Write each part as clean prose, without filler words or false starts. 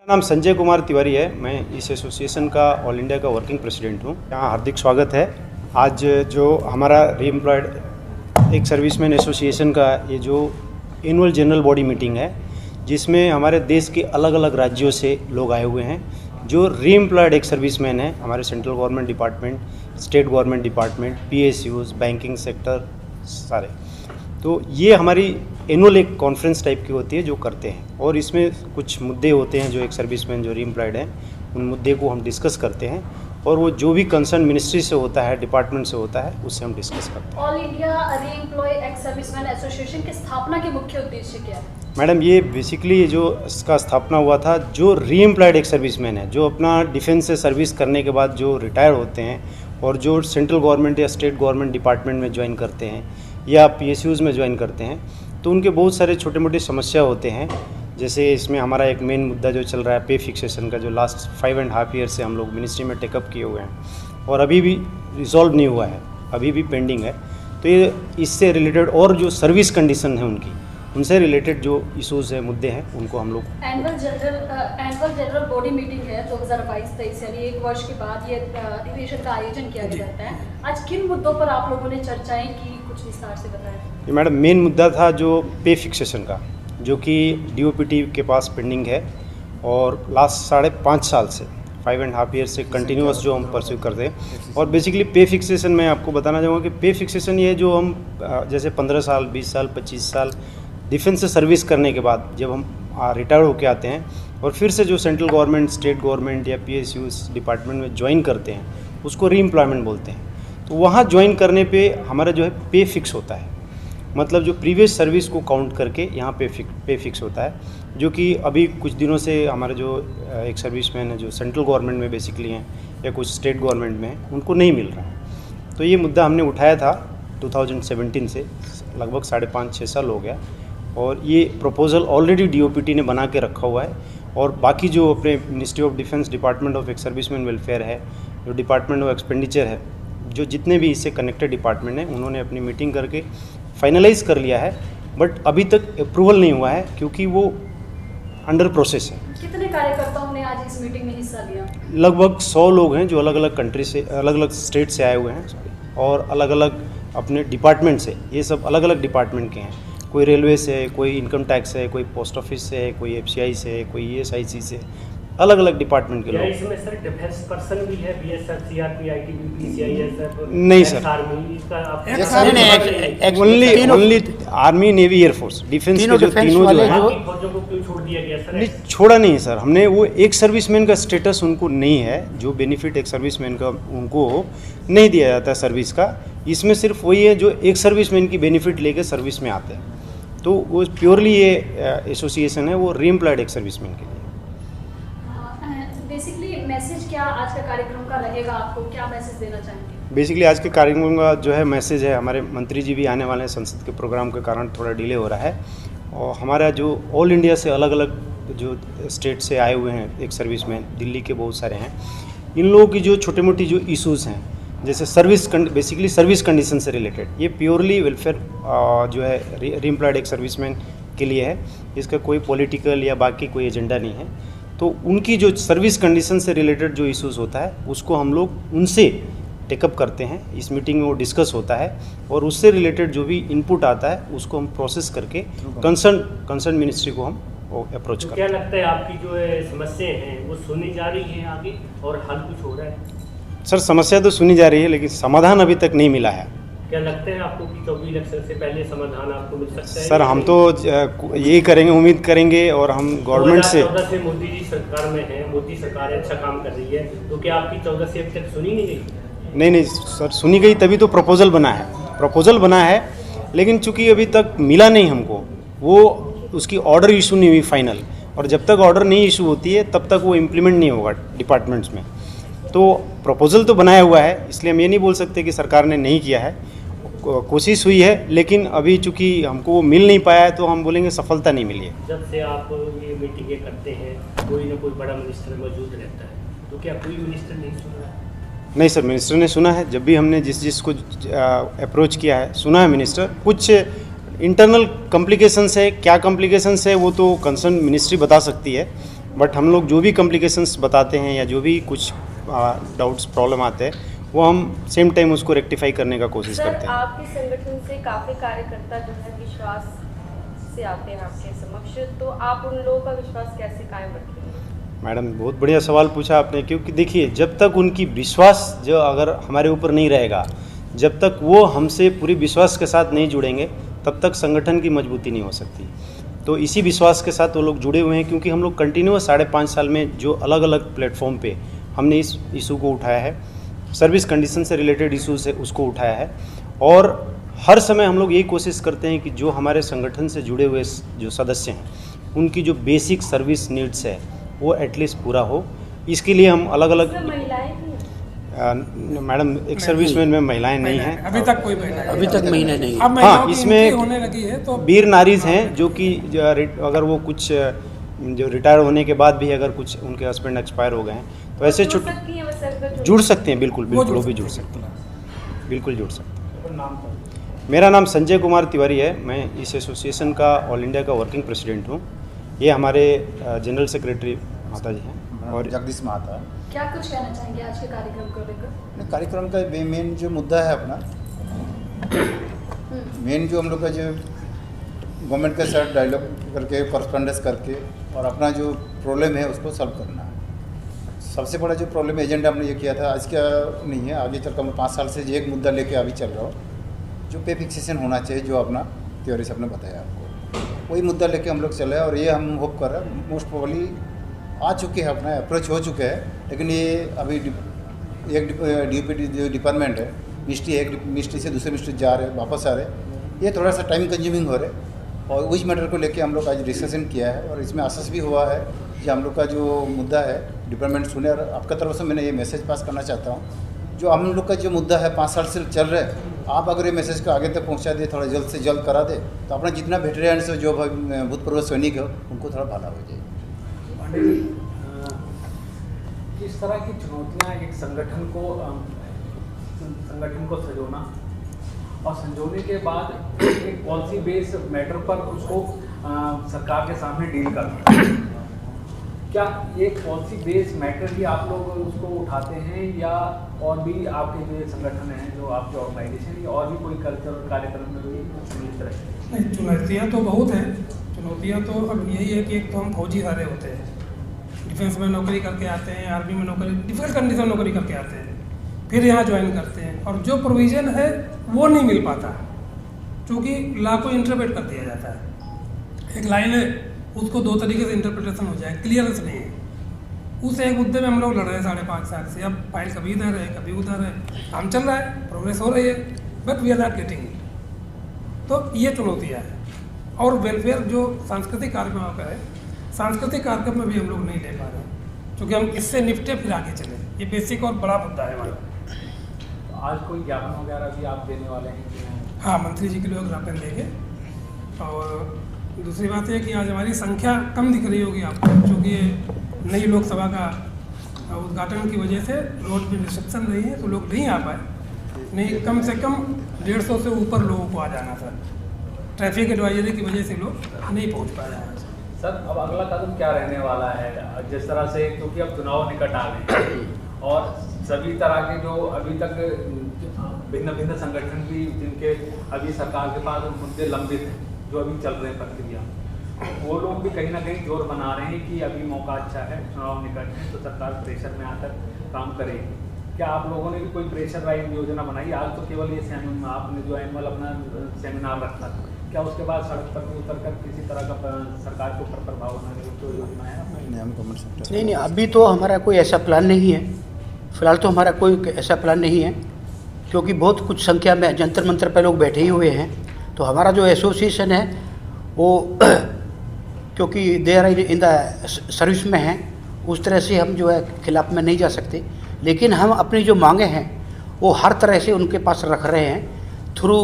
नाम संजय कुमार तिवारी है। मैं इस एसोसिएशन का ऑल इंडिया का वर्किंग प्रेसिडेंट हूँ। यहाँ हार्दिक स्वागत है। आज जो हमारा रीएम्प्लॉयड एक सर्विसमैन एसोसिएशन का ये जो एनुअल जनरल बॉडी मीटिंग है, जिसमें हमारे देश के अलग अलग राज्यों से लोग आए हुए हैं जो रीएम्प्लॉयड एक सर्विसमैन है। हमारे central government department, state government department, PSUs, banking sector सारे। तो ये हमारी एनुअल एक कॉन्फ्रेंस टाइप की होती है जो करते हैं, और इसमें कुछ मुद्दे होते हैं जो एक सर्विसमैन जो रीएम्प्लॉयड हैं उन मुद्दे को हम डिस्कस करते हैं, और वो जो भी कंसर्न मिनिस्ट्री से होता है, डिपार्टमेंट से होता है, उससे हम डिस्कस करते हैं। All India reemploy ex serviceman association की स्थापना के मुख्य उद्देश्य क्या है? मैडम, ये बेसिकली जो इसका स्थापना हुआ था, जो रीएम्प्लॉयड एक सर्विसमैन है जो अपना डिफेंस से सर्विस करने के बाद जो रिटायर होते हैं और जो सेंट्रल गवर्नमेंट या स्टेट गवर्नमेंट डिपार्टमेंट में ज्वाइन करते हैं या पीएसयूज़ में ज्वाइन करते हैं, तो उनके बहुत सारे छोटे मोटे समस्या होते हैं। जैसे इसमें हमारा एक मेन मुद्दा जो चल रहा है पे फिक्सेशन का, जो लास्ट 5.5 ईयर से हम लोग मिनिस्ट्री में टेकअप किए हुए हैं और अभी भी रिजॉल्व नहीं हुआ है, अभी भी पेंडिंग है। तो ये इससे रिलेटेड और जो सर्विस कंडीशन है उनकी, उनसे रिलेटेड जो इशूज़ है, मुद्दे हैं, उनको हम लोग एनुअल जनरल बॉडी मीटिंग है 2022-23, यानी एक वर्ष के बाद ये अधिवेशन का आयोजन किया जाता है। आज किन मुद्दों पर आप लोगों ने चर्चाएं की, कुछ विस्तार से बताएं। ये मैडम मेन मुद्दा था जो पे फिक्सेशन का, जो कि डीओपीटी के पास पेंडिंग है और लास्ट 5.5 साल से 5.5 ईयर से कंटिन्यूअस जो हम परस्यू करते हैं। और बेसिकली पे फिक्सेशन मैं आपको बताना चाहूँगा कि पे फिक्सेशन ये जो हम जैसे 15 साल, 20 साल, 25 साल डिफेंस से सर्विस करने के बाद जब हम रिटायर होके आते हैं और फिर से जो सेंट्रल गवर्नमेंट, स्टेट गवर्नमेंट या पीएसयूज़ डिपार्टमेंट में ज्वाइन करते हैं, उसको रीएम्प्लॉयमेंट बोलते हैं। तो वहाँ ज्वाइन करने पे हमारा जो है पे फिक्स होता है, मतलब जो प्रीवियस सर्विस को काउंट करके यहाँ पे फिक्स होता है, जो कि अभी कुछ दिनों से हमारे जो एक सर्विसमैन है जो सेंट्रल गवर्नमेंट में बेसिकली हैं या कुछ स्टेट गवर्नमेंट में हैं, उनको नहीं मिल रहा है। तो ये मुद्दा हमने उठाया था 2017 से, लगभग 5.5-6 साल हो गया, और ये प्रपोज़ल ऑलरेडी डीओपीटी ने बना के रखा हुआ है। और बाकी जो अपने ministry of defence, department of ex serviceman welfare है, जो डिपार्टमेंट ऑफ एक्सपेंडिचर है, जो जितने भी इससे कनेक्टेड डिपार्टमेंट हैं, उन्होंने अपनी मीटिंग करके फाइनलाइज कर लिया है, बट अभी तक अप्रूवल नहीं हुआ है क्योंकि वो अंडर प्रोसेस है। कितने कार्यकर्ताओं ने आज इस मीटिंग में हिस्सा लिया? लगभग 100 लोग हैं जो अलग अलग कंट्री से, अलग अलग स्टेट से आए हुए हैं, और अलग अलग अपने डिपार्टमेंट से। ये सब अलग अलग डिपार्टमेंट के हैं, कोई रेलवे से है, कोई इनकम टैक्स है, कोई पोस्ट ऑफिस से है, कोई एफसीआई से है, कोई ईएसआईसी से, अलग अलग डिपार्टमेंट के लोग। इसमें सर डिफेंस पर्सन भी है, बीएसएफ, सीआरपी, आईटीबीपी, सीआईएसएफ? नहीं sir, only army, navy, air force, defence के जो तीनों जो है, फौजों को क्यों छोड़ दिया गया सर? नहीं, छोड़ा नहीं है सर हमने। वो एक सर्विसमैन का स्टेटस उनको नहीं है, जो बेनिफिट एक सर्विसमैन का उनको नहीं दिया जाता है सर्विस का। इसमें सिर्फ वही है जो एक सर्विसमैन की बेनिफिट लेके सर्विस में आते हैं। तो वो प्योरली ये एसोसिएशन है वो रीएम्प्लॉयड एक सर्विसमैन के लिए। बेसिकली मैसेज क्या आज का कार्यक्रम का रहेगा, आपको क्या मैसेज देना चाहेंगे? बेसिकली आज के कार्यक्रम का जो है मैसेज है, हमारे मंत्री जी भी आने वाले हैं, संसद के प्रोग्राम के कारण थोड़ा डिले हो रहा है, और हमारा जो ऑल इंडिया से अलग अलग जो स्टेट से आए हुए हैं एक सर्विसमैन, दिल्ली के बहुत सारे हैं, इन लोगों की जो छोटी मोटी जो इशूज़ हैं, जैसे बेसिकली सर्विस कंडीशन से रिलेटेड, ये प्योरली वेलफेयर जो है रीएम्प्लॉयड एक सर्विसमैन के लिए है। इसका कोई पॉलिटिकल या बाकी कोई एजेंडा नहीं है। तो उनकी जो सर्विस कंडीशन से रिलेटेड जो इश्यूज़ होता है, उसको हम लोग उनसे टेकअप करते हैं। इस मीटिंग में वो डिस्कस होता है, और उससे रिलेटेड जो भी इनपुट आता है उसको हम प्रोसेस करके कंसर्न मिनिस्ट्री को हम अप्रोच करते हैं। क्या लगता है आपकी जो समस्याएं हैं वो सुनी जा रही हैं आगे, और हल कुछ हो रहा है? सर, समस्या तो सुनी जा रही है, लेकिन समाधान अभी तक नहीं मिला है। क्या लगता है आपको कि 24 इलेक्शन से पहले समाधान आपको मिल सकता है? सर, हम तो यही करेंगे, उम्मीद करेंगे, और हम गवर्नमेंट से 2014 से मोदी जी सरकार में है, मोदी सरकार अच्छा काम कर रही है, तो क्या आपकी 14 से अब तक सुनी नहीं गई? नहीं सर, सुनी गई तभी तो प्रपोजल बना है, लेकिन चूंकि अभी तक मिला नहीं हमको, वो उसकी ऑर्डर इशू नहीं हुई फाइनल, और जब तक ऑर्डर नहीं इशू होती है तब तक वो इम्प्लीमेंट नहीं होगा डिपार्टमेंट्स में। तो प्रपोजल तो बनाया हुआ है, इसलिए हम ये नहीं बोल सकते कि सरकार ने नहीं किया है, कोशिश हुई है, लेकिन अभी चूंकि हमको वो मिल नहीं पाया है, तो हम बोलेंगे सफलता नहीं मिली है। जब से आप ये मीटिंगें करते हैं, कोई ना कोई बड़ा मिनिस्टर मौजूद रहता है, तो क्या कोई मिनिस्टर नहीं सुन रहा? नहीं सर, मिनिस्टर ने सुना है। जब भी हमने जिसको अप्रोच किया है, सुना है मिनिस्टर। कुछ इंटरनल कॉम्प्लिकेशंस है, क्या कॉम्प्लिकेशंस है वो तो कंसर्न मिनिस्ट्री बता सकती है, बट हम लोग जो भी कॉम्प्लिकेशंस बताते हैं या जो भी कुछ डाउट्स प्रॉब्लम आते हैं वो हम सेम टाइम उसको रेक्टिफाई करने का कोशिश करते हैं। आपके संगठन से काफ़ी कार्यकर्ता जो है विश्वास से आते हैं आपके समक्ष, तो आप उन लोगों का विश्वास कैसे कायम रखेंगे? मैडम बहुत बढ़िया सवाल पूछा आपने, क्योंकि देखिए जब तक उनकी विश्वास जो अगर हमारे ऊपर नहीं रहेगा, जब तक वो हमसे पूरी विश्वास के साथ नहीं जुड़ेंगे तब तक संगठन की मजबूती नहीं हो सकती। तो इसी विश्वास के साथ वो लोग जुड़े हुए हैं, क्योंकि हम लोग कंटिन्यूअस 5.5 साल में जो अलग अलग प्लेटफॉर्म पे हमने इस इशू को उठाया है, सर्विस कंडीशन से रिलेटेड इशूज़ है उसको उठाया है, और हर समय हम लोग यही कोशिश करते हैं कि जो हमारे संगठन से जुड़े हुए जो सदस्य हैं उनकी जो बेसिक सर्विस नीड्स है वो एटलीस्ट पूरा हो। इसके लिए हम अलग अलग महिलाएं भी मैडम एक सर्विसमैन में महिलाएं नहीं हैं अभी तक कोई महिला अभी तक महिला नहीं। अब हाँ, इसमें होने लगी है तो वीर नारीज हैं जो कि अगर वो कुछ जो रिटायर होने के बाद भी अगर कुछ उनके हस्बैंड एक्सपायर हो गए हैं तो ऐसे जुड़ सकते हैं। बिल्कुल बिल्कुल वो भी जुड़ सकते हैं, बिल्कुल जुड़ सकते हैं। मेरा नाम संजय कुमार तिवारी है, मैं इस एसोसिएशन का ऑल इंडिया का वर्किंग प्रेसिडेंट हूँ। ये हमारे जनरल सेक्रेटरी माता जी हैं और जगदीश महाता। क्या कुछ कहना चाहेंगे आज के कार्यक्रम को लेकर? कार्यक्रम का मेन जो मुद्दा है अपना, मेन जो हम लोग का जो गवर्नमेंट के साथ डायलॉग करके कॉरस्पॉन्डेंस करके और अपना जो प्रॉब्लम है उसको सॉल्व करना है। सबसे बड़ा जो प्रॉब्लम एजेंडा हमने ये किया था, आज क्या नहीं है, आगे चलकर मैं 5 साल से जो एक मुद्दा लेके अभी चल रहा हूँ, जो पे फिक्सेशन होना चाहिए, जो अपना थ्योरी से आपने बताया आपको, वही मुद्दा लेके हम लोग चले और ये हम होप कर रहे हैं मोस्ट प्रोबेबली आ चुके हैं, अपना अप्रोच हो चुके हैं। लेकिन ये अभी एक DOPT जो डिपार्टमेंट है, मिनिस्ट्री है, एक मिनिस्ट्री से दूसरे मिनिस्ट्री जा रहे वापस आ रहे, ये थोड़ा सा टाइम कंज्यूमिंग हो रहे और उस मैटर को लेके हम लोग आज डिस्कशन किया है और इसमें आश्वस्त भी हुआ है कि हम लोग का जो मुद्दा है डिपार्टमेंट सुने। और आपका तरफ से मैंने ये मैसेज पास करना चाहता हूँ, जो हम लोग का जो मुद्दा है 5 साल से चल रहा है, आप अगर ये मैसेज को आगे तक पहुँचा दे, थोड़ा जल्द से जल्द करा दे, तो अपना जितना वेटरन्स जो भूतपूर्व सैनिक है उनको थोड़ा भला हो जाए। किस तरह की चुनौतियाँ एक संगठन को संजोना और संजोने के बाद एक पॉलिसी बेस मैटर पर उसको सरकार के सामने डील करना, क्या एक पॉलिसी बेस मैटर ही आप लोग उसको उठाते हैं या और भी आपके जो संगठन हैं, जो आपके ऑर्गेनाइजेशन, या और भी कोई कल्चरल कार्यक्रम में भी सम्मिलित रहते हैं? चुनौतियाँ तो बहुत हैं। चुनौतियाँ तो अब यही है कि एक तो हम फौजी सारे होते हैं, डिफेंस में नौकरी करके आते हैं, आर्मी में नौकरी, डिफरेंट कंडीशन नौकरी करके आते हैं, फिर यहाँ ज्वाइन करते हैं और जो प्रोविज़न है वो नहीं मिल पाता, क्योंकि लॉ को इंटरप्रेट कर दिया जाता है। एक लाइन है उसको 2 तरीके से इंटरप्रिटेशन हो जाए, क्लियरेंस नहीं है। उस एक मुद्दे में हम लोग लड़ रहे हैं 5.5 साल से। अब फाइल कभी इधर है कभी उधर है, काम चल रहा है, प्रोग्रेस हो रही है, but we are not getting it. तो ये चुनौतियाँ हैं। और वेलफेयर जो सांस्कृतिक कार्यक्रम का है, सांस्कृतिक कार्यक्रम में भी हम लोग नहीं ले पा रहे, क्योंकि हम इससे निपटे फिर आगे चले। ये बेसिक और बड़ा मुद्दा है हमारा। तो आज कोई ज्ञापन वगैरह भी आप देने वाले हैं? हाँ, मंत्री जी के लिए ज्ञापन देंगे। और दूसरी बात है कि आज हमारी संख्या कम दिख रही होगी आपको, क्योंकि नई लोकसभा का उद्घाटन की वजह से रोड पे रिसेप्शन नहीं है तो लोग नहीं आ पाए। नहीं, कम से कम 150 से ऊपर लोगों को आ जाना था। ट्रैफिक एडवाइजरी की वजह से लोग नहीं पहुँच पाए। सर, अब अगला कदम क्या रहने वाला है? जिस तरह से, क्योंकि अब चुनाव निकट आ गए हैं और सभी तरह के जो अभी तक भिन्न भिन्न संगठन भी, जिनके अभी सरकार के पास मुद्दे लंबित हैं, जो अभी चल रहे हैं प्रक्रिया, वो लोग भी कहीं ना कहीं जोर बना रहे हैं कि अभी मौका अच्छा है, चुनाव निकट है, तो सरकार प्रेशर में आकर काम करेगी। क्या आप लोगों ने भी कोई प्रेशर राइज योजना बनाई? आज तो केवल ये आपने जो एनुअल अपना सेमिनार रखा था, क्या उसके बाद सड़क पर भी उतर कर किसी तरह का सरकार के ऊपर प्रभाव बनाने की कोई योजना है? नहीं, अभी तो हमारा कोई ऐसा प्लान नहीं है। फिलहाल तो हमारा कोई ऐसा प्लान नहीं है, क्योंकि बहुत कुछ संख्या में जंतर मंतर पर लोग बैठे ही हुए हैं। तो हमारा जो एसोसिएशन है वो क्योंकि they are in the service में हैं, उस तरह से हम जो है खिलाफ में नहीं जा सकते। लेकिन हम अपनी जो मांगे हैं वो हर तरह से उनके पास रख रहे हैं, थ्रू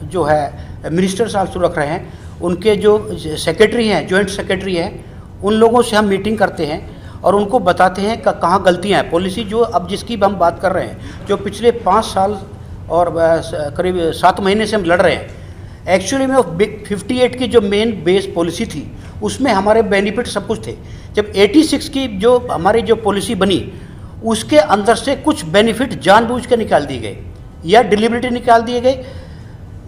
जो है मिनिस्टर्स आल्सो रख रहे हैं। उनके जो सेक्रेटरी हैं, जॉइंट सेक्रेटरी हैं, उन लोगों से हम मीटिंग करते हैं और उनको बताते हैं कहाँ गलतियाँ हैं। पॉलिसी जो अब जिसकी हम बात कर रहे हैं, जो पिछले 5 साल और करीब 7 महीने से हम लड़ रहे हैं, एक्चुअली में 58 की जो मेन बेस पॉलिसी थी उसमें हमारे बेनिफिट सब कुछ थे। जब 86 की जो हमारी जो पॉलिसी बनी उसके अंदर से कुछ बेनिफिट जानबूझ के निकाल दिए गए या डिलिबरेटली निकाल दिए गए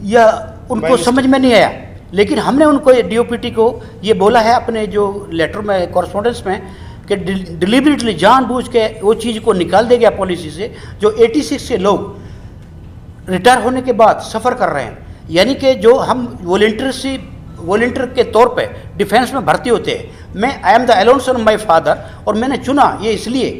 या उनको समझ में नहीं आया। लेकिन हमने उनको DOPT को ये बोला है अपने जो लेटर में कॉरस्पॉन्डेंस में कि डिलिबरेटली जानबूझ के वो चीज़ को निकाल दिया गया पॉलिसी से जो 86 से लोग रिटायर होने के बाद सफ़र कर रहे हैं। यानी कि जो हम वॉलंटियर के तौर पे डिफेंस में भर्ती होते हैं, मैं I am the Elon son of my father, और मैंने चुना ये इसलिए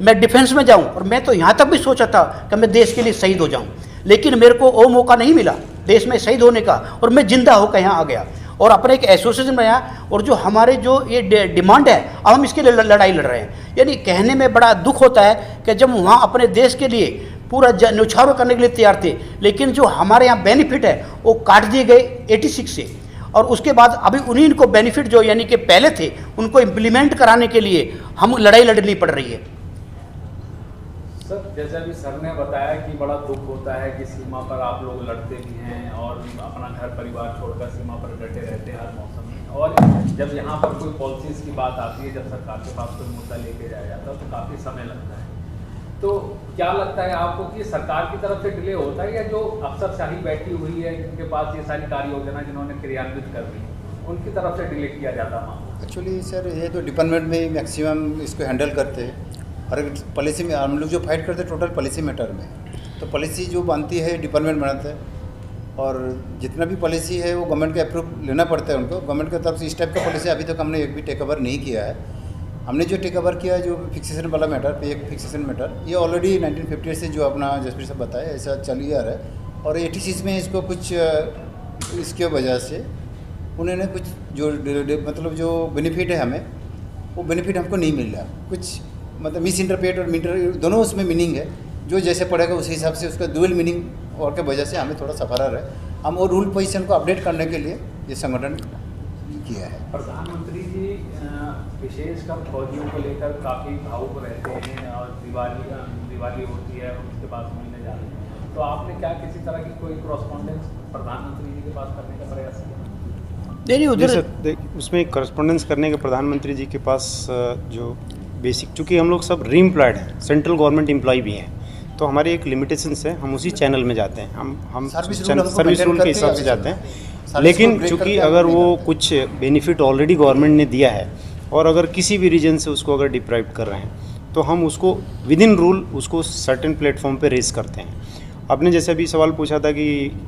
मैं डिफेंस में जाऊं, और मैं तो यहाँ तक भी सोचा था कि मैं देश के लिए शहीद हो जाऊं, लेकिन मेरे को वो मौका नहीं मिला देश में शहीद होने का, और मैं जिंदा होकर यहाँ आ गया और अपने एक एसोसिएशन में आया। और जो हमारे जो ये डिमांड है अब हम इसके लिए लड़ाई लड़ रहे हैं। यानी कहने में बड़ा दुख होता है कि जब वहाँ अपने देश के लिए पूरा न्यौछावर करने के लिए तैयार थे, लेकिन जो हमारे यहाँ बेनिफिट है वो काट दिए गए 86 से, और उसके बाद अभी उन्हीं को बेनिफिट जो यानी कि पहले थे उनको इम्प्लीमेंट कराने के लिए हम लड़ाई लड़नी पड़ रही है। सर, जैसा भी सर ने बताया कि बड़ा दुख होता है कि सीमा पर आप लोग लड़ते भी हैं और अपना घर परिवार छोड़कर सीमा पर डटे रहते हैं हर मौसम में, और जब यहाँ पर कोई पॉलिसीज़ की बात आती है, जब सरकार के पास कोई मुद्दा लेके जाया जाता है तो काफ़ी समय लगता है। तो क्या लगता है आपको कि सरकार की तरफ से डिले होता है या जो अफसरशाही बैठी हुई है जिनके पास ये सारी कार्य योजना जिन्होंने क्रियान्वित कर दी उनकी तरफ से डिले किया जाता है? एक्चुअली सर ये तो डिपार्टमेंट में मैक्सिमम इसको हैंडल करते हैं, और पॉलिसी में हम लोग जो फाइट करते हैं टोटल पॉलिसी मैटर में, तो पॉलिसी जो बनती है डिपार्टमेंट बनाता है, और जितना भी पॉलिसी है वो गवर्नमेंट का अप्रूव लेना पड़ता है उनको। गवर्नमेंट की तरफ से इस टाइप का पॉलिसी अभी तक हमने एक भी टेक ओवर नहीं किया है। हमने जो टेक ओवर किया जो फिक्सेशन वाला मैटर, पे एक फिक्सेशन मैटर, ये ऑलरेडी 1958 से जो अपना जसप्रीत साहब बताया ऐसा चल ही आ रहा है, और 86 में इसको कुछ इसके वजह से उन्होंने कुछ जो मतलब जो बेनिफिट है हमें वो बेनिफिट हमको नहीं मिल रहा, कुछ मतलब मिस इंटरप्रेट और दोनों उसमें मीनिंग है, जो जैसे पड़ेगा उस हिसाब से उसका डुअल मीनिंग और के वजह से हमें थोड़ा सफर है। हम वो रूल पोजीशन को अपडेट करने के लिए ये संगठन किया है। प्रधानमंत्री जी विशेषकर फौजियों को लेकर काफ़ी भावुक रहते हैं, और दिवाली होती है उसके बाद मिलने जाते हैं, तो आपने क्या किसी तरह की कोई कॉरस्पॉन्डेंस प्रधानमंत्री जी के पास करने का प्रयास किया? नहीं उधर उसमें करस्पॉन्डेंस करने के प्रधानमंत्री जी के पास जो बेसिक, चूँकि हम लोग सब रीएम्प्लॉयड हैं, सेंट्रल गवर्नमेंट एम्प्लॉय भी हैं, तो हमारे एक लिमिटेशंस है, हम उसी चैनल में जाते हैं, हम सर्विस रूल के हिसाब से जाते हैं। लेकिन चूँकि अगर वो कुछ बेनिफिट ऑलरेडी गवर्नमेंट ने दिया है और अगर किसी भी रीजन से उसको अगर डिप्राइव कर रहे हैं तो हम उसको विद इन रूल उसको सर्टेन प्लेटफॉर्म पे रेस करते हैं। आपने जैसे अभी सवाल पूछा था कि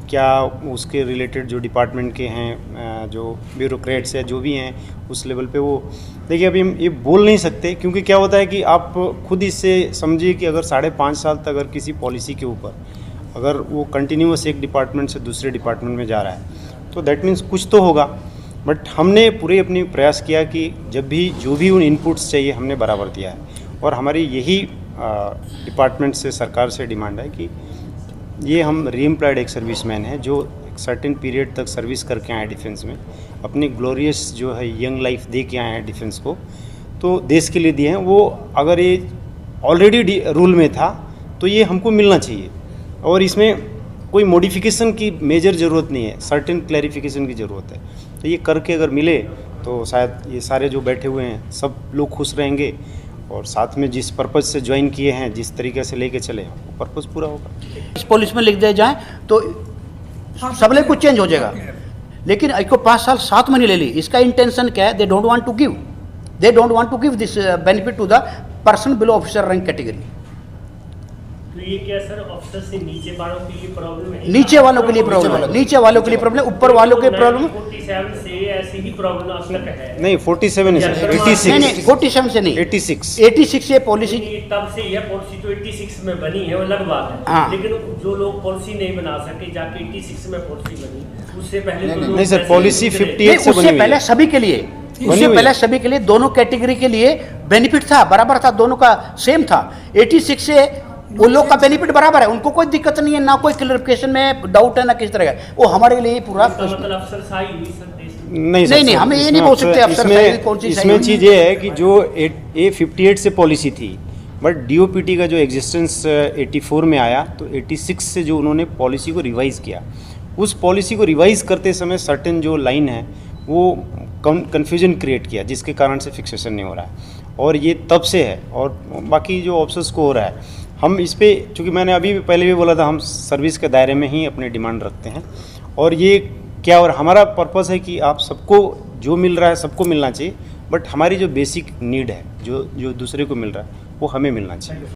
क्या उसके रिलेटेड जो डिपार्टमेंट के हैं जो ब्यूरोक्रेट्स या जो भी हैं उस लेवल पे, वो देखिए अभी हम ये बोल नहीं सकते, क्योंकि क्या होता है कि आप खुद इससे समझिए कि अगर 5.5 साल तक अगर किसी पॉलिसी के ऊपर अगर वो कंटिन्यूअस एक डिपार्टमेंट से दूसरे डिपार्टमेंट में जा रहा है तो दैट मीन्स कुछ तो होगा। बट हमने पूरे अपनी प्रयास किया कि जब भी जो भी उन इनपुट्स चाहिए हमने बराबर दिया है, और हमारी यही डिपार्टमेंट से सरकार से डिमांड है कि ये हम रीएम्प्लॉयड एक सर्विसमैन हैं जो एक सर्टेन पीरियड तक सर्विस करके आए डिफेंस में, अपनी ग्लोरियस जो है यंग लाइफ दे के आए हैं डिफेंस को, तो देश के लिए दिए हैं। वो अगर ये ऑलरेडी रूल में था तो ये हमको मिलना चाहिए, और इसमें कोई मॉडिफिकेशन की मेजर ज़रूरत नहीं है, सर्टेन क्लैरिफिकेशन की ज़रूरत है। तो ये करके अगर मिले तो शायद ये सारे जो बैठे हुए हैं सब लोग खुश रहेंगे, और साथ में जिस पर्पज़ से ज्वाइन किए हैं, जिस तरीके से लेके चले वो पर्पज़ पूरा होगा। इस पॉलिसी में लिख दिया जाए तो सबले कुछ चेंज हो जाएगा, लेकिन इसको 5 साल 7 महीने ले ली। इसका इंटेंशन क्या है? They don't want to give this benefit to the person below officer rank category. तो ये क्या सर ऑफिसर से नीचे वालों के लिए प्रॉब्लम है? नीचे वालों के लिए प्रॉब्लम है, नीचे वालों के लिए प्रॉब्लम, ऊपर वालों के प्रॉब्लम 47 से ऐसी ही प्रॉब्लम अब तक है। नहीं 47 है, 86 नहीं 47 से नहीं, 86 से पॉलिसी तब से यह पॉलिसी तो 86 में बनी है, वो अलग बात है। हाँ। लेकिन जो लोग पॉलिसी नहीं बना सके जाके 86 में पॉलिसी बनी, उससे पहले तो नहीं सर, पॉलिसी 58 से उससे पहले सभी के लिए, उससे पहले सभी के लिए दोनों कैटेगरी के लिए बेनिफिट था, बराबर था, दोनों का सेम था। 86 से वो लोग का बेनिफिट बराबर है, उनको कोई दिक्कत नहीं है, ना कोई क्लैरिफिकेशन में डाउट है ना किस तरह का। वो हमारे लिए पूरा मतलब अफसरशाही हुई सर देश में। नहीं हम ये नहीं बोल सकते अफसरशाही कौन सी। इसमें चीज़ ये है कि जो 58 से पॉलिसी थी, बट DOPT का जो एग्जिस्टेंस 84 में आया, तो 86 से जो उन्होंने पॉलिसी को रिवाइज़ किया, उस पॉलिसी को रिवाइज करते समय सर्टेन जो लाइन है वो कन्फ्यूजन क्रिएट किया, जिसके कारण से फिक्सेशन नहीं हो रहा है। और ये तब से है, और बाकी जो ऑफिसर्स को हो रहा है, हम इस पे, चूँकि मैंने अभी पहले भी बोला था, हम सर्विस के दायरे में ही अपने डिमांड रखते हैं। और ये क्या, और हमारा पर्पस है कि आप सबको जो मिल रहा है सबको मिलना चाहिए, बट हमारी जो बेसिक नीड है, जो दूसरे को मिल रहा है वो हमें मिलना चाहिए।